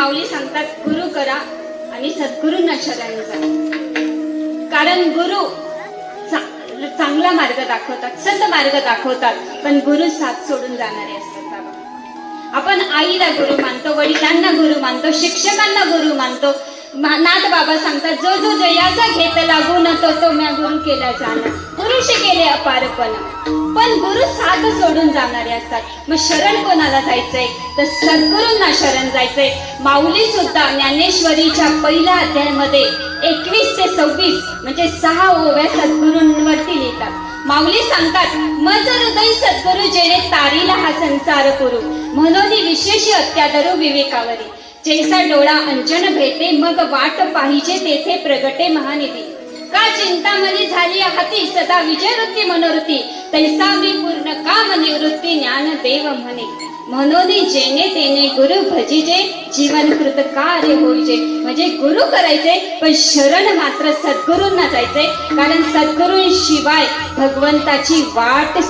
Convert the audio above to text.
माऊली सांगतात गुरु करा आणि सद्गुरूंना शरण जा. कारण गुरु चांगला मार्ग दाखवतात, सत मार्ग दाखवतात, पण गुरु साथ सोडून जाणारे असतात. बाबा, आपण आईला गुरु मानतो, वडिलांना गुरु मानतो, शिक्षकांना गुरु मानतो. नाथ बाबा सांगतात जो जो जयाचा घेत लागू न तो तो म्या गुरु केला जाणार. गुरुशी केले अपारपण, पण गुरु साथ सोडून जाणारे असतात. मग शरण कोणाला जायचंय तर सद्गुरूंना शरण जायचंय. माऊली सुद्धा ज्ञानेश्वरीच्या पहिल्या अध्यायामध्ये 21 ते 26 म्हणजे 6 ओव्या सद्गुरूंवरती लिहितात. माऊली सांगतात मज हृदय सद्गुरु जेणे तारीला हा संसार करू, म्हणून विशेष अत्यादरू विवेकावरी. जैसा डोळा अंजन भेटे मग वाट पाहिजे तेथे प्रगटे महानिधी. का चिंतामणी झाली हाती सदा विजयवृत्ती मनोवृत्ती, तैसा मी पूर्ण काम निवृत्ती ज्ञान देव म्हणे. म्हणून जेणे तेने गुरु भजिजे जीवन कृतकार्य होईजे. म्हणजे गुरु करायचे पण शरण मात्र सद्गुरूंना जायचे, कारण सद्गुरूंशिवाय भगवंताची वाट